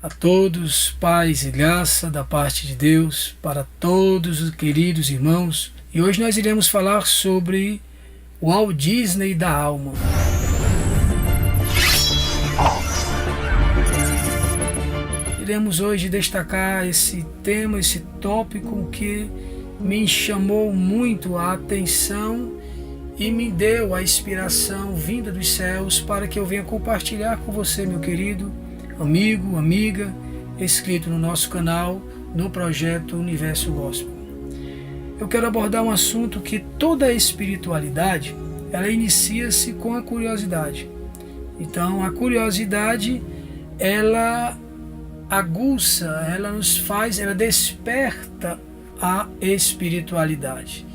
A todos, paz e graça da parte de Deus, para todos os queridos irmãos. E hoje nós iremos falar sobre o Walt Disney da alma. Iremos hoje destacar esse tema, esse tópico que me chamou muito a atenção e me deu a inspiração vinda dos céus para que eu venha compartilhar com você, meu querido amigo, amiga, inscrito no nosso canal, no projeto Universo Gospel. Eu quero abordar um assunto que toda a espiritualidade, ela inicia-se com a curiosidade. Então, a curiosidade, ela aguça, ela nos faz, ela desperta a espiritualidade.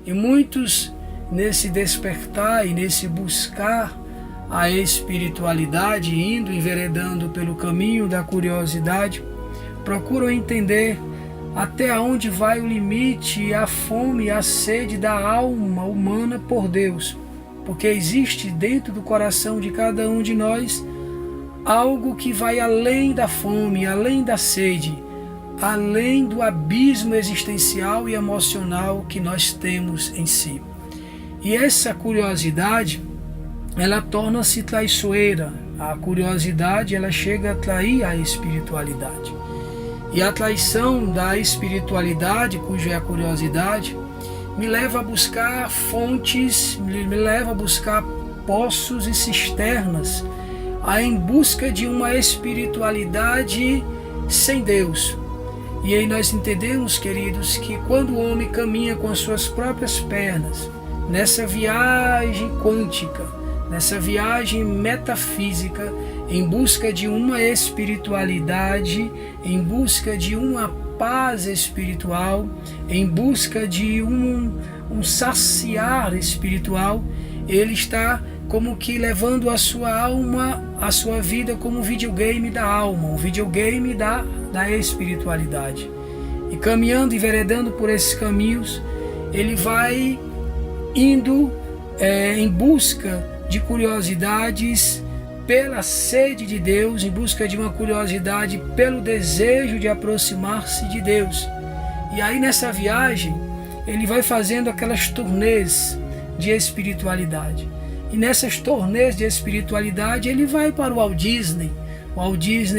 E muitos, nesse despertar e nesse buscar a espiritualidade, indo enveredando pelo caminho da curiosidade, procuram entender até onde vai o limite e a fome e a sede da alma humana por Deus, porque existe dentro do coração de cada um de nós algo que vai além da fome, além da sede, além do abismo existencial e emocional que nós temos em si. E essa curiosidade, ela torna-se traiçoeira. A curiosidade, ela chega a trair a espiritualidade. E a traição da espiritualidade, cuja é a curiosidade, me leva a buscar fontes, me leva a buscar poços e cisternas, em busca de uma espiritualidade sem Deus. E aí nós entendemos, queridos, que quando o homem caminha com as suas próprias pernas, nessa viagem quântica, nessa viagem metafísica, em busca de uma espiritualidade, em busca de uma paz espiritual, em busca de um saciar espiritual, ele está como que levando a sua alma, a sua vida como um videogame da alma, um videogame da espiritualidade. E caminhando e enveredando por esses caminhos, ele vai indo em busca de curiosidades pela sede de Deus, em busca de uma curiosidade pelo desejo de aproximar-se de Deus. E aí nessa viagem, ele vai fazendo aquelas turnês de espiritualidade. E nessas turnês de espiritualidade, ele vai para o Walt Disney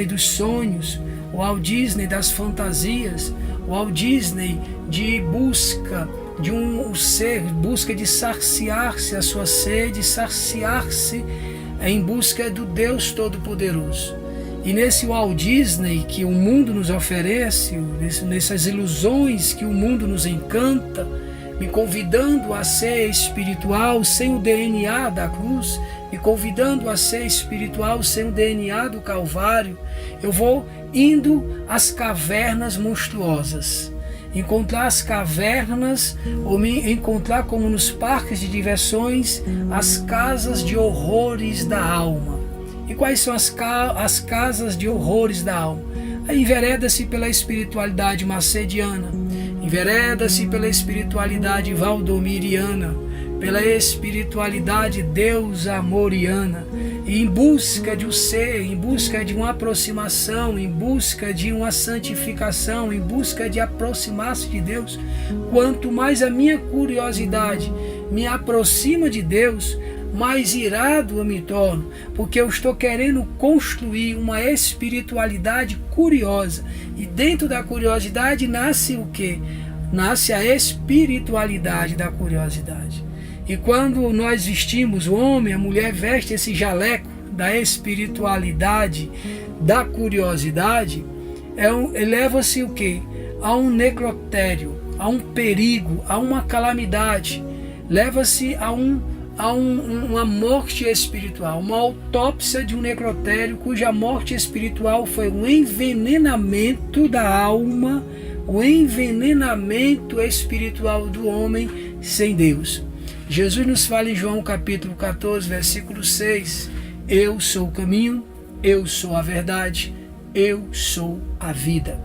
dos sonhos, o Walt Disney das fantasias, o Walt Disney de busca de um ser, busca de saciar-se a sua sede, saciar-se em busca do Deus Todo-Poderoso. E nesse Walt Disney que o mundo nos oferece, nessas ilusões que o mundo nos encanta, me convidando a ser espiritual sem o DNA da cruz, me convidando a ser espiritual sem o DNA do Calvário, eu vou indo às cavernas monstruosas. Encontrar as cavernas, ou me encontrar como nos parques de diversões, as casas de horrores da alma. E quais são as casas de horrores da alma? Aí envereda-se pela espiritualidade macediana, envereda-se pela espiritualidade valdomiriana, pela espiritualidade deus-amoriana, e em busca de um ser, em busca de uma aproximação, em busca de uma santificação, em busca de aproximar-se de Deus. Quanto mais a minha curiosidade me aproxima de Deus, mais irado eu me torno, porque eu estou querendo construir uma espiritualidade curiosa. E dentro da curiosidade nasce o quê? Nasce a espiritualidade da curiosidade. E quando nós vestimos, o homem, a mulher veste esse jaleco da espiritualidade, da curiosidade, eleva-se o quê? A um necrotério, a um perigo, a uma calamidade, leva-se a uma morte espiritual, uma autópsia de um necrotério cuja morte espiritual foi o envenenamento da alma, o envenenamento espiritual do homem sem Deus. Jesus nos fala em João capítulo 14, versículo 6, eu sou o caminho, eu sou a verdade, eu sou a vida.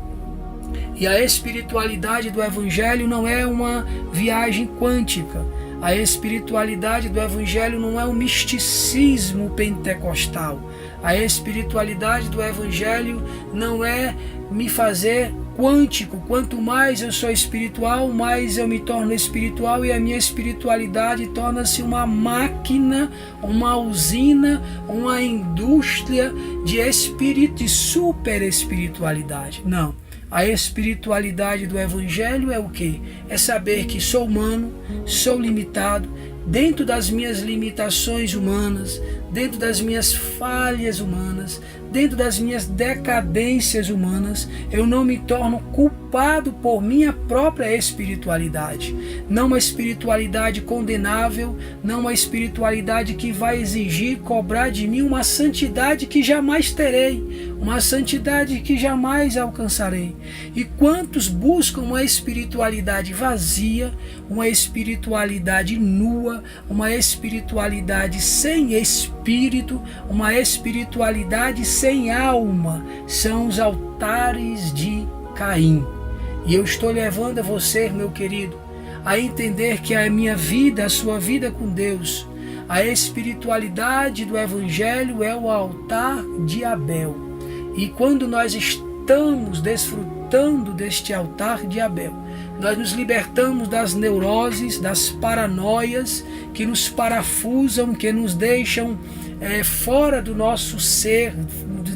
E a espiritualidade do Evangelho não é uma viagem quântica. A espiritualidade do Evangelho não é um misticismo pentecostal. A espiritualidade do Evangelho não é me fazer quântico. Quanto mais eu sou espiritual, mais eu me torno espiritual, e a minha espiritualidade torna-se uma máquina, uma usina, uma indústria de espírito e super espiritualidade. Não. A espiritualidade do Evangelho é o quê? É saber que sou humano, sou limitado, dentro das minhas limitações humanas, dentro das minhas falhas humanas, dentro das minhas decadências humanas, eu não me torno culpado por minha própria espiritualidade. Não uma espiritualidade condenável, não uma espiritualidade que vai exigir, cobrar de mim uma santidade que jamais terei, uma santidade que jamais alcançarei. E quantos buscam uma espiritualidade vazia, uma espiritualidade nua, uma espiritualidade sem espírito, uma espiritualidade sem alma, são os altares de Caim. E eu estou levando a você, meu querido, a entender que a minha vida, a sua vida com Deus, a espiritualidade do Evangelho é o altar de Abel. E quando nós estamos desfrutando deste altar de Abel, nós nos libertamos das neuroses, das paranoias que nos parafusam, que nos deixam fora do nosso ser,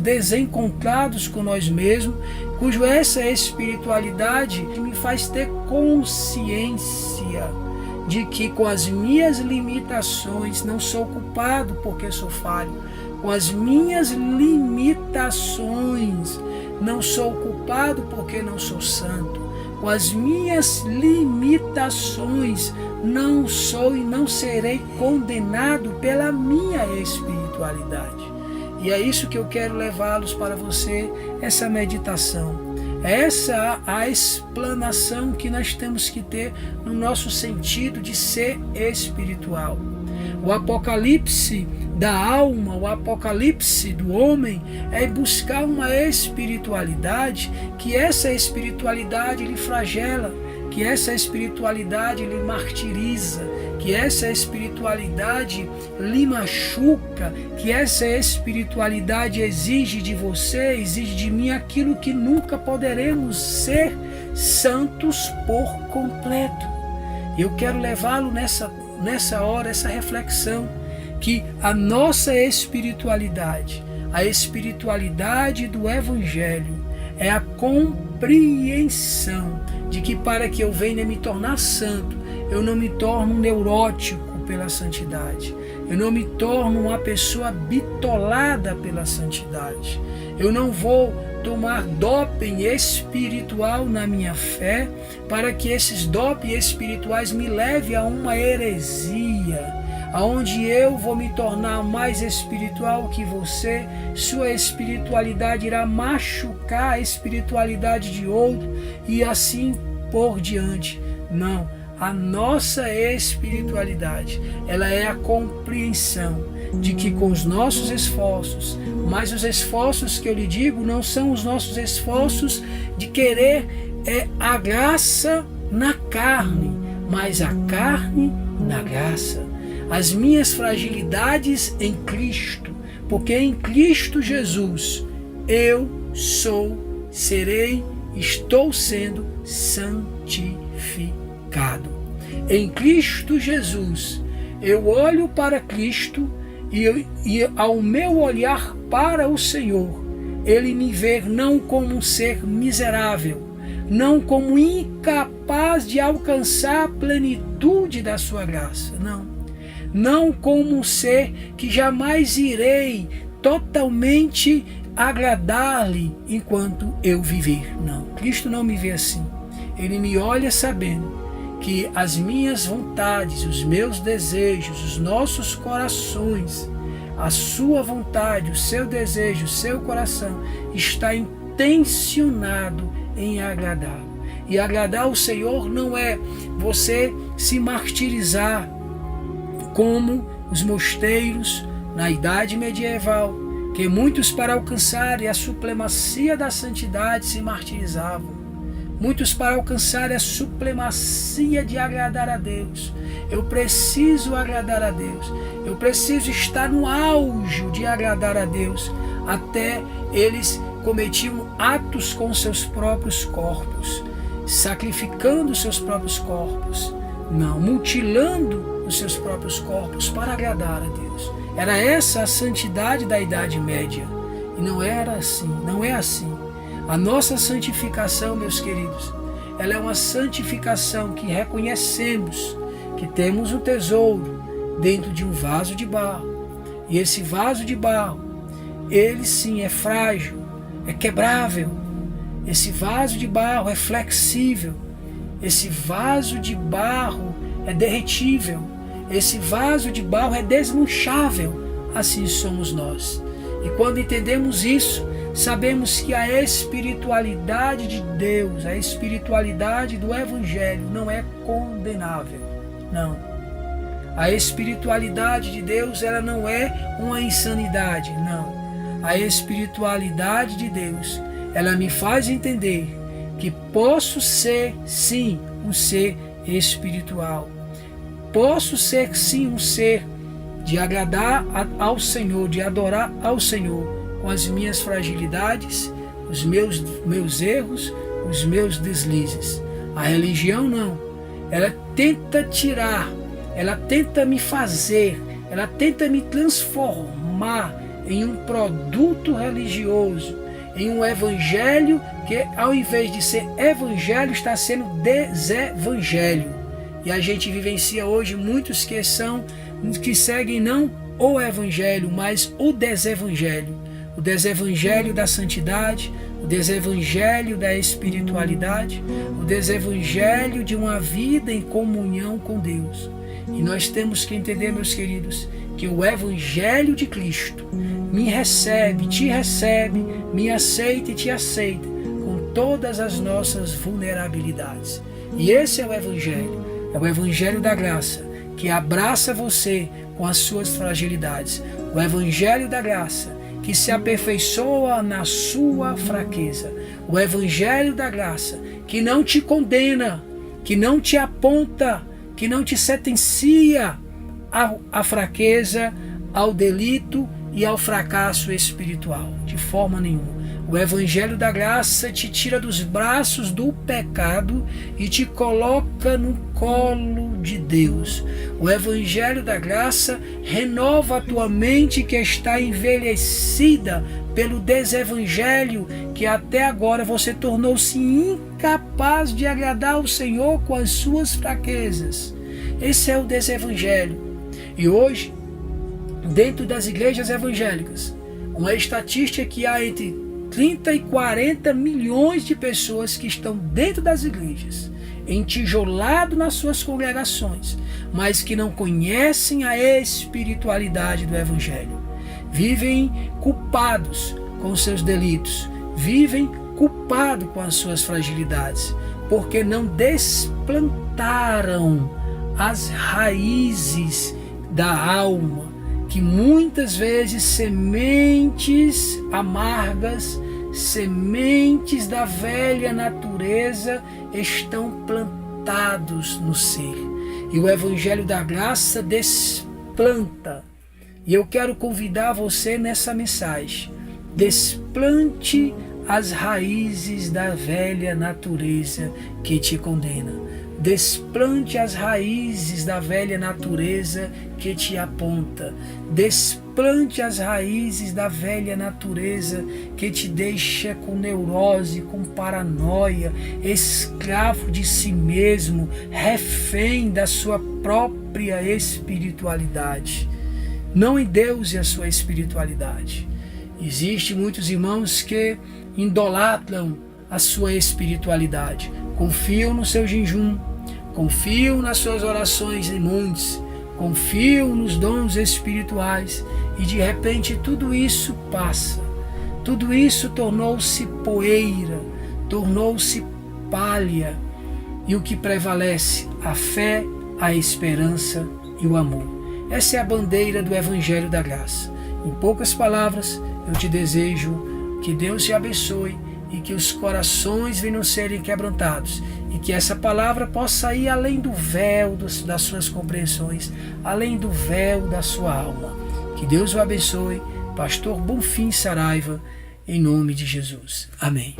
desencontrados com nós mesmos, cujo essa espiritualidade me faz ter consciência de que com as minhas limitações não sou culpado porque sou falho, com as minhas limitações não sou culpado porque não sou santo, com as minhas limitações não sou e não serei condenado pela minha espiritualidade. E é isso que eu quero levá-los para você, essa meditação. Essa a explanação que nós temos que ter no nosso sentido de ser espiritual. O apocalipse da alma, o apocalipse do homem é buscar uma espiritualidade, que essa espiritualidade lhe flagela, que essa espiritualidade lhe martiriza, que essa espiritualidade lhe machuca, que essa espiritualidade exige de você, exige de mim aquilo que nunca poderemos ser santos por completo. Eu quero levá-lo nessa hora, essa reflexão, que a nossa espiritualidade, a espiritualidade do Evangelho, é a compreensão de que para que eu venha me tornar santo, eu não me torno um neurótico pela santidade, eu não me torno uma pessoa bitolada pela santidade, eu não vou tomar doping espiritual na minha fé, para que esses doping espirituais me levem a uma heresia, aonde eu vou me tornar mais espiritual que você, sua espiritualidade irá machucar a espiritualidade de outro e assim por diante. Não, a nossa espiritualidade, ela é a compreensão de que com os nossos esforços, mas os esforços que eu lhe digo não são os nossos esforços de querer a graça na carne, mas a carne na graça. As minhas fragilidades em Cristo, porque em Cristo Jesus eu sou, serei, estou sendo santificado. Em Cristo Jesus eu olho para Cristo e ao meu olhar para o Senhor, Ele me vê não como um ser miserável, não como incapaz de alcançar a plenitude da sua graça, não como um ser que jamais irei totalmente agradar-lhe enquanto eu viver. Não, Cristo não me vê assim. Ele me olha sabendo que as minhas vontades, os meus desejos, os nossos corações, a sua vontade, o seu desejo, o seu coração está intencionado em agradá-lo. E agradar o Senhor não é você se martirizar como os mosteiros na idade medieval, que muitos para alcançarem a supremacia da santidade se martirizavam. Muitos, para alcançar a supremacia de agradar a Deus. Eu preciso agradar a Deus. Eu preciso estar no auge de agradar a Deus. Até eles cometiam atos com seus próprios corpos, sacrificando seus próprios corpos, não, mutilando os seus próprios corpos para agradar a Deus. Era essa a santidade da Idade Média. E não era assim, não é assim. A nossa santificação, meus queridos, ela é uma santificação que reconhecemos que temos um tesouro dentro de um vaso de barro. E esse vaso de barro, ele sim é frágil, é quebrável. Esse vaso de barro é flexível. Esse vaso de barro é derretível. Esse vaso de barro é desmanchável. Assim somos nós. E quando entendemos isso, sabemos que a espiritualidade de Deus, a espiritualidade do Evangelho não é condenável. Não. A espiritualidade de Deus, ela não é uma insanidade. Não. A espiritualidade de Deus, ela me faz entender que posso ser, sim, um ser espiritual. Posso ser, sim, um ser de agradar ao Senhor, de adorar ao Senhor com as minhas fragilidades, os meus erros, os meus deslizes. A religião não. Ela tenta tirar, ela tenta me fazer, ela tenta me transformar em um produto religioso, em um evangelho que, ao invés de ser evangelho, está sendo desevangelho. E a gente vivencia hoje muitos que seguem não o evangelho, mas o desevangelho. O desevangelho da santidade, o desevangelho da espiritualidade, o desevangelho de uma vida em comunhão com Deus. E nós temos que entender, meus queridos, que o evangelho de Cristo me recebe, me aceita e te aceita com todas as nossas vulnerabilidades. E esse é o evangelho da graça, que abraça você com as suas fragilidades. O evangelho da graça, que se aperfeiçoa na sua fraqueza. O evangelho da graça, que não te condena, que não te aponta, que não te sentencia à fraqueza, ao delito e ao fracasso espiritual, de forma nenhuma. O evangelho da graça te tira dos braços do pecado e te coloca no colo de Deus. O evangelho da graça renova a tua mente que está envelhecida pelo desevangelho, que até agora você tornou-se incapaz de agradar ao Senhor com as suas fraquezas. Esse é o desevangelho. E hoje, dentro das igrejas evangélicas, uma estatística que há entre 30 e 40 milhões de pessoas que estão dentro das igrejas, entijolado nas suas congregações, mas que não conhecem a espiritualidade do Evangelho. Vivem culpados com seus delitos, vivem culpados com as suas fragilidades, porque não desplantaram as raízes da alma, que muitas vezes sementes amargas, sementes da velha natureza estão plantados no ser. E o evangelho da graça desplanta. E eu quero convidar você nessa mensagem: desplante as raízes da velha natureza que te condena. Desplante as raízes da velha natureza que te aponta. Desplante as raízes da velha natureza que te deixa com neurose, com paranoia, escravo de si mesmo, refém da sua própria espiritualidade. Não endeuse a sua espiritualidade. Existem muitos irmãos que idolatram a sua espiritualidade. Confiam no seu jejum, confiam nas suas orações em montes, confiam nos dons espirituais e de repente tudo isso passa. Tudo isso tornou-se poeira, tornou-se palha. E o que prevalece? A fé, a esperança e o amor. Essa é a bandeira do Evangelho da Graça. Em poucas palavras, eu te desejo que Deus te abençoe e que os corações venham serem quebrantados e que essa palavra possa ir além do véu das suas compreensões, além do véu da sua alma. Que Deus o abençoe. Pastor Bonfim Saraiva, em nome de Jesus. Amém.